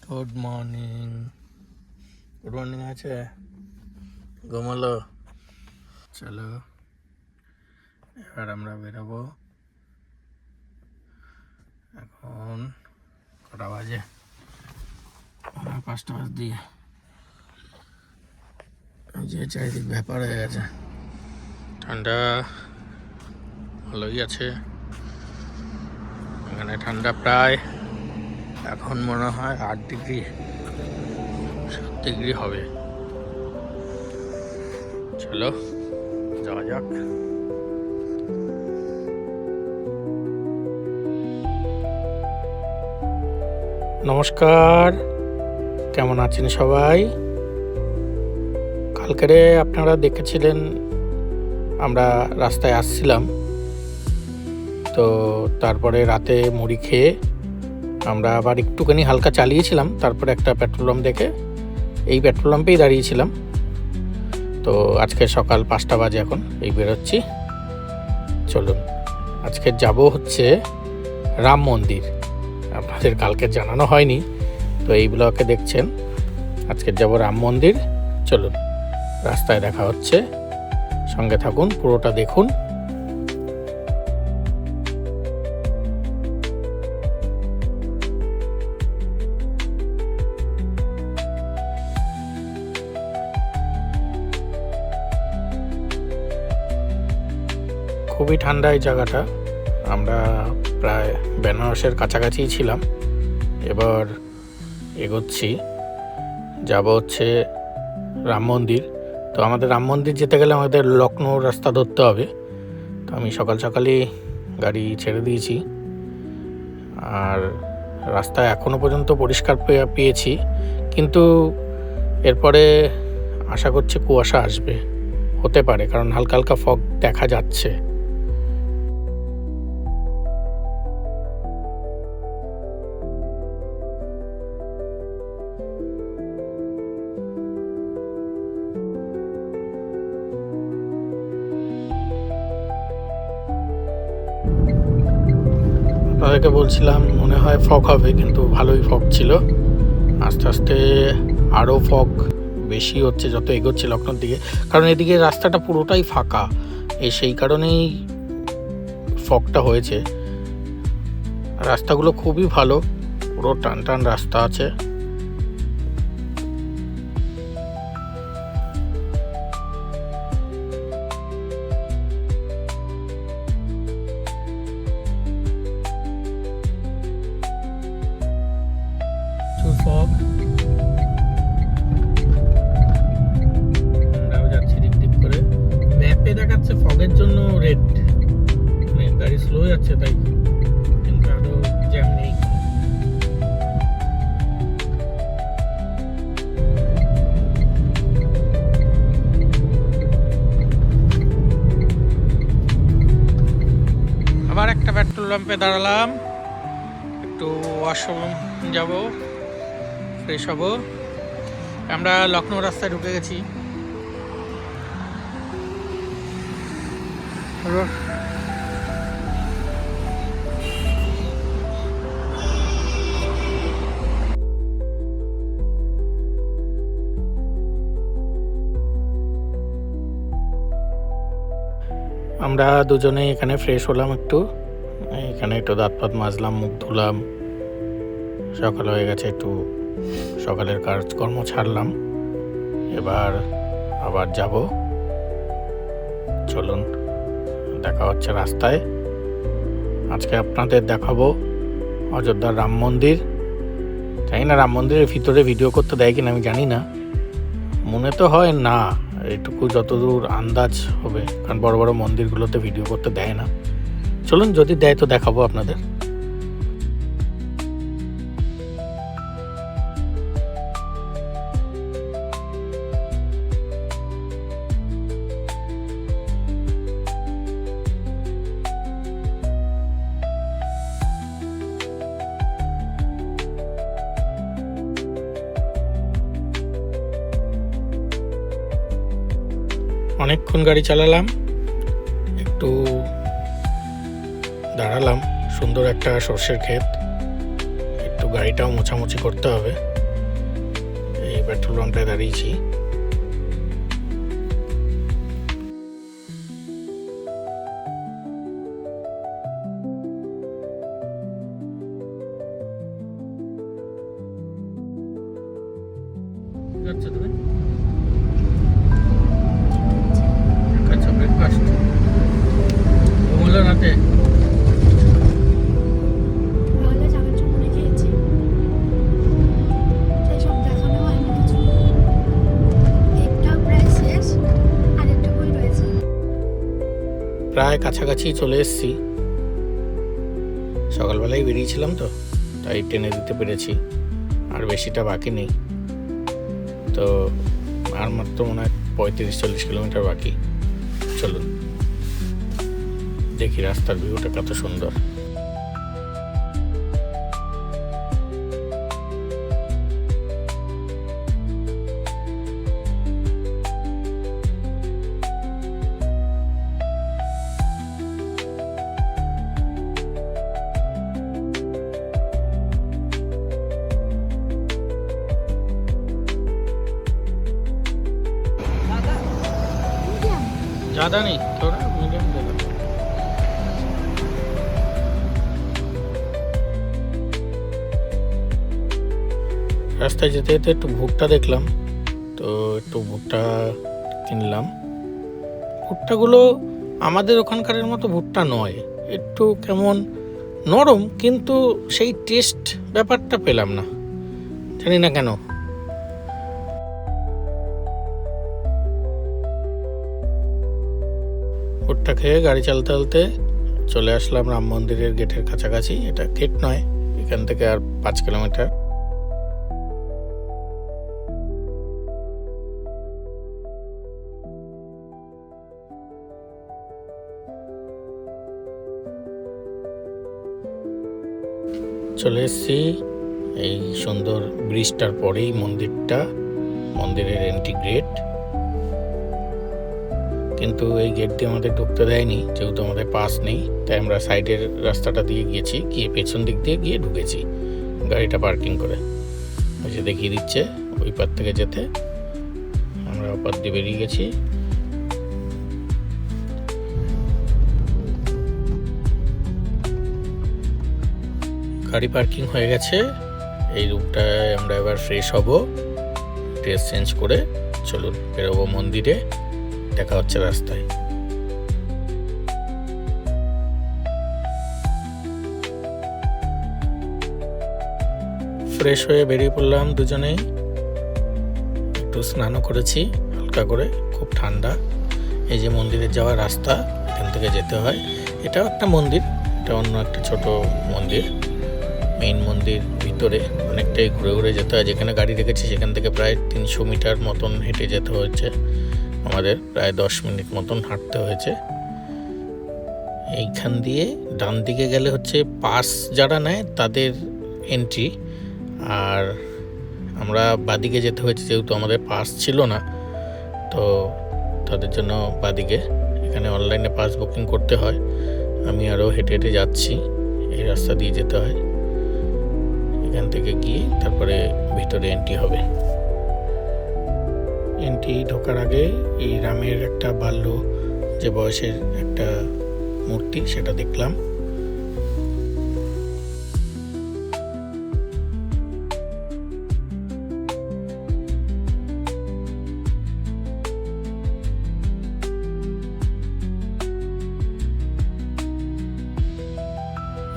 Good morning আছে ঘুমালো। চলো এবার আমরা বেরোবো। এখন কটা বাজে? 5টা বাজ দিয়ে। যে চারিদিক ব্যাপার হয়ে গেছে, ঠান্ডা ভালোই আছে এখানে। ঠান্ডা প্রায় এখন মনে হয় 8 ডিগ্রি 7 ডিগ্রি হবে। চলো যাওয়া যাক। নমস্কার, কেমন আছেন সবাই? কালকেরে আপনারা দেখেছিলেন আমরা রাস্তায় আসছিলাম, তো তারপরে রাতে মুড়ি খেয়ে আমরা আবার একটুখানি হালকা চালিয়েছিলাম। তারপরে একটা পেট্রোল পাম্প দেখে এই পেট্রোল পাম্পেই দাঁড়িয়েছিলাম। তো আজকে সকাল 5টা বাজে, এখন এই বেরোচ্ছি। চলুন আজকে যাব হচ্ছে রাম মন্দির। আপনাদের কালকে জানানো হয়নি, তো এই ব্লগে দেখছেন। আজকে যাব রাম মন্দির। চলুন রাস্তায় দেখা হচ্ছে, সঙ্গে থাকুন, পুরোটা দেখুন। খুবই ঠান্ডা এই জায়গাটা। আমরা প্রায় বেনারসের কাছাকাছিই ছিলাম। এবার এগোচ্ছি, যাব হচ্ছে রাম মন্দির। তো আমাদের রাম মন্দির যেতে গেলে আমাদের লখনৌ রাস্তা ধরতে হবে। তো আমি সকাল সকালই গাড়ি ছেড়ে দিয়েছি, আর রাস্তা এখনও পর্যন্ত পরিষ্কার পেয়েছি, কিন্তু এরপরে আশা করছি কুয়াশা আসবে, হতে পারে, কারণ হালকা হালকা ফগ দেখা যাচ্ছে। আপনাদেরকে বলছিলাম মনে হয় ফগ হবে, কিন্তু ভালোই ফগ ছিল। আস্তে আস্তে আরও ফগ বেশি হচ্ছে যত এগোচ্ছে লখনৌর দিকে, কারণ এদিকে রাস্তাটা পুরোটাই ফাঁকা, সেই কারণেই ফগটা হয়েছে। রাস্তাগুলো খুবই ভালো, পুরো টান টান রাস্তা আছে। ফগ, আমরাও যাচ্ছি দিক দিক করে। ম্যাপে দেখাচ্ছে ফগের জন্য রেড, মানে গাড়ি স্লো যাচ্ছে তাই, কিন্তু আরো জ্যাম নেই। আবার একটা পেট্রোল পাম্পে দাঁড়ালাম, একটু ওয়াশরুম যাব, ফ্রেশ হব। আমরা লখনৌ রাস্তায় ঢুকে গেছি। আমরা দুজনেই এখানে ফ্রেশ হলাম, এখানে একটু দাঁত পাত মাজলাম, মুখ ধুলাম। সকাল হয়ে গেছে, একটু সকালের কাজকর্ম ছাড়লাম। এবার আবার যাব। চলুন দেখা হচ্ছে রাস্তায়। আজকে আপনাদের দেখাবো অযোধ্যার রাম মন্দির। জানি না রাম মন্দিরের ভিতরে ভিডিও করতে দেয় কিনা, আমি জানি না, মনে তো হয় না, এইটুকু যতদূর আন্দাজ হবে, কারণ বড় বড় মন্দিরগুলোতে ভিডিও করতে দেয় না। চলুন যদি দেয় তো দেখাবো আপনাদের। অনেকক্ষণ গাড়ি চালালাম, একটু দাঁড়ালাম। সুন্দর একটা সর্ষের ক্ষেত, একটু গাড়িটাও মোছামুছি করতে হবে। পেট্রোল পাম্পটায় দাঁড়িয়েছি। আচ্ছা, ব্রেকফাস্ট ঘুমলো রাতে? প্রায় কাছাকাছি চলে এসেছি। সকালবেলায় বেরিয়েছিলাম তো, তাই টেনে দিতে পেরেছি, আর বেশিটা বাকি নেই। তো আর মাত্র মনে হয় 35-40 কিলোমিটার বাকি। চলুন দেখি রাস্তার ভিউটা কত সুন্দর। ज़्यादा नहीं, थोड़ा मीडियम दे दो। রাস্তায় যেতে যেতে একটু ভুট্টা দেখলাম, তো একটু ভুট্টা কিনলাম। ভুট্টাগুলো আমাদের ওখানকারের মতো ভুট্টা নয়, একটু কেমন নরম, কিন্তু সেই টেস্ট ব্যাপারটা পেলাম না, জানি না কেন। ভুট্টা খেয়ে গাড়ি চালতে চালতে চলে আসলাম রাম মন্দিরের গেটের কাছাকাছি। এটা গেট নয়, এখান থেকে আর 5 কিলোমিটার। চলে এসেছি এই সুন্দর ব্রিজটার পরেই মন্দিরটা, মন্দিরের এন্ট্রি গেট। কিন্তু এই গেট দিয়ে আমাদের ঢুকতে দেয়নি, যেহেতু আমাদের পাস নেই, তাই আমরা সাইডের রাস্তাটা দিয়ে গিয়েছি, গিয়ে পেছন দিক দিয়ে গিয়ে ঢুকেছি গাড়িটা পার্কিং করে। ওই যে দেখিয়ে দিচ্ছে ওই পার থেকে যেতে, আমরা ওপার দিয়ে বেরিয়ে গেছি। গাড়ি পার্কিং হয়ে গেছে। এই রুমটায় আমরা এবার ফ্রেশ হব, ড্রেস চেঞ্জ করে চলুন বেরোবো মন্দিরে। দেখা হচ্ছে রাস্তায়। ফ্রেশ হয়ে বেরিয়ে পড়লাম দুজনেই। একটু স্নানও করেছি হালকা করে, খুব ঠান্ডা। এই যে মন্দিরে যাওয়ার রাস্তা, এখান থেকে যেতে হয়। এটাও একটা মন্দির, এটা অন্য একটা ছোট মন্দির। মেইন মন্দির ভিতরে অনেকটাই ঘুরে ঘুরে যেতে হয়। যেখানে গাড়ি রেখেছি সেখান থেকে প্রায় 300 মিটার মতন হেঁটে যেতে হয়েছে আমাদের, প্রায় 10 মিনিট মতন হাঁটতে হয়েছে। এইখান দিয়ে ডান দিকে গেলে হচ্ছে পাস যারা নেয় তাদের এন্ট্রি, আর আমরা বাদিকে যেতে হয়েছে, যেহেতু আমাদের পাস ছিল না, তো তাদের জন্য বাদিকে। এখানে অনলাইনে পাস বুকিং করতে হয়। আমি আরও হেঁটে হেঁটে যাচ্ছি, এই রাস্তা দিয়ে যেতে হয়। এখান থেকে গিয়ে তারপরে ভিতরে এন্ট্রি হবে। এন্ট্রি ঢোকার আগে এই রামের একটা বাল্য যে বয়সের একটা মূর্তি, সেটা দেখলাম।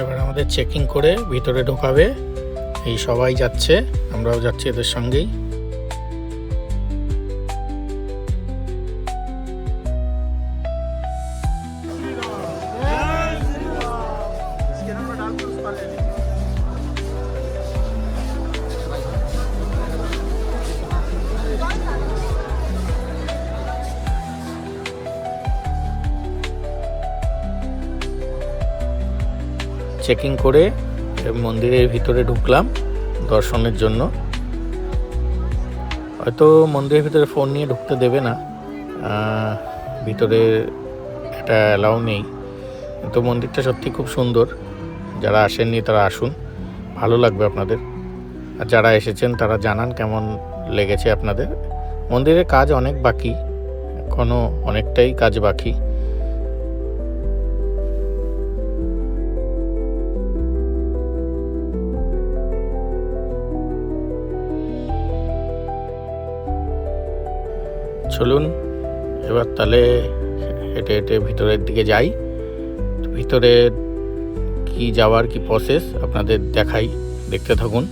এবার আমাদের চেকিং করে ভিতরে ঢোকাবে। এই সবাই যাচ্ছে, আমরাও যাচ্ছি এদের সঙ্গেই। চেকিং করে মন্দিরের ভিতরে ঢুকলাম দর্শনের জন্য। হয়তো মন্দিরের ভিতরে ফোন নিয়ে ঢুকতে দেবে না, ভিতরে এটা অ্যালাউ নেই। কিন্তু মন্দিরটা সত্যি খুব সুন্দর। যারা আসেননি তারা আসুন, ভালো লাগবে আপনাদের। আর যারা এসেছেন তারা জানান কেমন লেগেছে আপনাদের। মন্দিরের কাজ অনেক বাকি, এখনো অনেকটাই কাজ বাকি। চলুন এবার তাহলে হেঁটে হেঁটে ভিতরের দিকে যাই। ভিতরে কি যাওয়ার কি প্রসেস আপনাদের দেখাই, দেখতে থাকুন।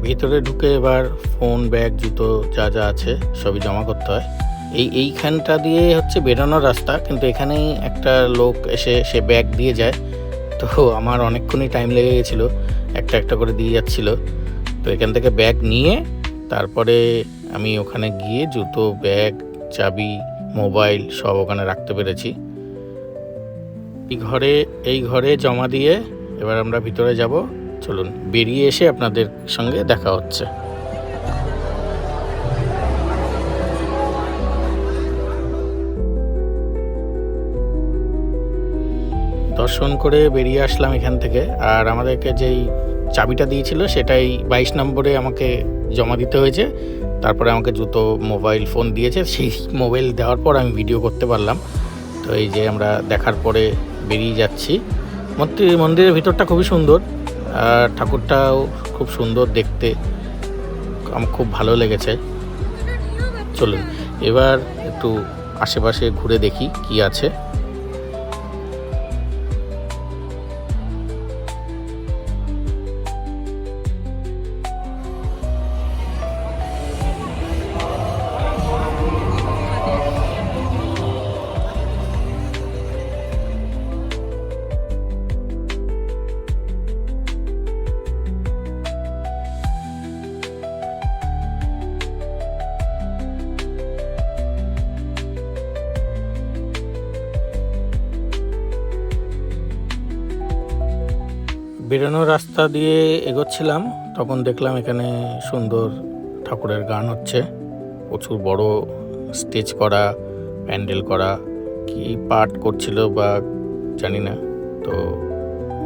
ভিতরে ঢুকে এবার ফোন, ব্যাগ, জুতো যা যা আছে সবই জমা করতে হয়। এইখানটা দিয়ে হচ্ছে বেরোনোর রাস্তা, কিন্তু এখানেই একটা লোক এসে সে ব্যাগ দিয়ে যায়। তো আমার অনেকক্ষণই টাইম লেগে গেছিলো, একটা একটা করে দিয়ে যাচ্ছিলো। তো এখান থেকে ব্যাগ নিয়ে তারপরে আমি ওখানে গিয়ে জুতো, ব্যাগ, চাবি, মোবাইল সব ওখানে রাখতে পেরেছি। এই ঘরে জমা দিয়ে এবার আমরা ভিতরে যাব। চলুন বেরিয়ে এসে আপনাদের সঙ্গে দেখা হচ্ছে। দর্শন করে বেরিয়ে আসলাম এখান থেকে। আর আমাদেরকে যেই চাবিটা দিয়েছিল সেটাই 22 নম্বরে আমাকে জমা দিতে হয়েছে। তারপরে আমাকে জুতো, মোবাইল, ফোন দিয়েছে। সেই মোবাইল দেওয়ার পর আমি ভিডিও করতে পারলাম। তো এই যে আমরা দেখার পরে বেরিয়ে যাচ্ছি। মন্দিরের ভিতরটা খুবই সুন্দর, আর ঠাকুরটাও খুব সুন্দর দেখতে, আমার খুব ভালো লেগেছে। চলুন এবার একটু আশেপাশে ঘুরে দেখি কি আছে। বেরোনোর রাস্তা দিয়ে এগোচ্ছিলাম, তখন দেখলাম এখানে সুন্দর ঠাকুরের গান হচ্ছে। প্রচুর বড় স্টেজ করা, প্যান্ডেল করা, কি পাঠ করছিল বা জানি না। তো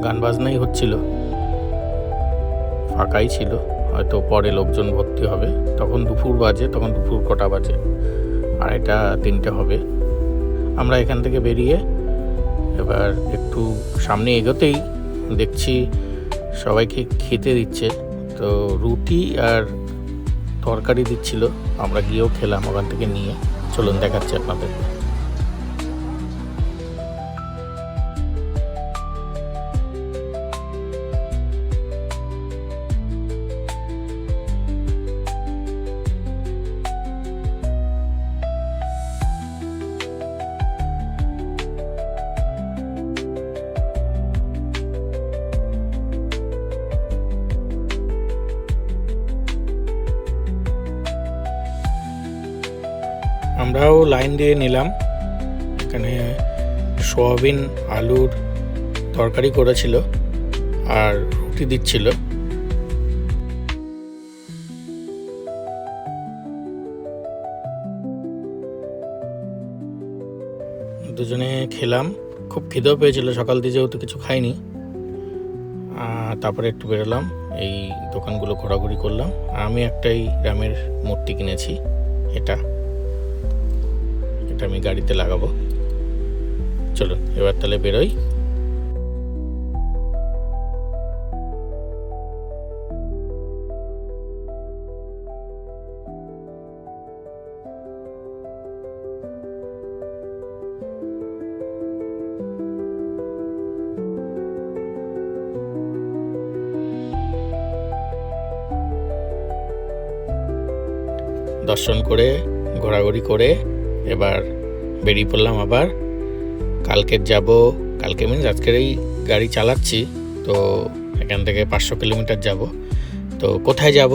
গান বাজনাই হচ্ছিল, ফাঁকাই ছিল, হয়তো পরে লোকজন ভর্তি হবে। তখন দুপুর বাজে, তখন দুপুর কটা বাজে, 2:30 3টে হবে। আমরা এখান থেকে বেরিয়ে এবার একটু সামনে এগোতেই দেখছি সবাইকে খেতে দিচ্ছে। তো রুটি আর তরকারি দিচ্ছিল, আমরা গিয়েও খেলাম ওখান থেকে নিয়ে। চলুন দেখাচ্ছি আপনাদের। আমরাও লাইন দিয়ে নিলাম। এখানে সোয়াবিন, আলুর তরকারি করেছিল আর রুটি দিচ্ছিল। দুজনে খেলাম, খুব খিদেও পেয়েছিল সকাল দিয়ে, যেহেতু কিছু খাইনি। তারপরে একটু বেরোলাম, এই দোকানগুলো ঘোরাঘুরি করলাম। আমি একটাই রামের মূর্তি কিনেছি, এটা আমি গাড়িতে লাগাবো। চলুন এবার তাহলে বেরোই। দর্শন করে ঘোরাঘুরি করে এবার বেরিয়ে পড়লাম আবার। কালকে মিনস আজকের এই গাড়ি চালাচ্ছি, তো এখান থেকে 500 কিলোমিটার যাব। তো কোথায় যাব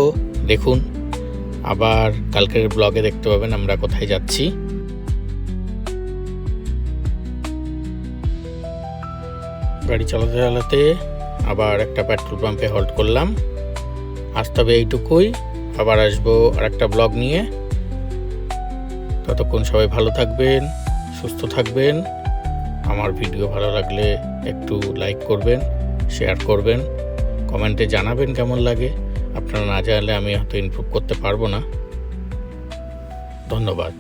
দেখুন, আবার কালকের ব্লগে দেখতে পাবেন আমরা কোথায় যাচ্ছি। গাড়ি চালাতে চালাতে আবার একটা পেট্রোল পাম্পে হল্ট করলাম। আজ তবে এইটুকুই, আবার আসবো আর একটা ব্লগ নিয়ে। ততক্ষণ সবাই ভালো থাকবেন, সুস্থ থাকবেন। আমার ভিডিও ভালো লাগলে একটু লাইক করবেন, শেয়ার করবেন, কমেন্টে জানাবেন কেমন লাগে। আপনারা না জানলে আমি হয়তো ইমপ্রুভ করতে পারবো না। ধন্যবাদ।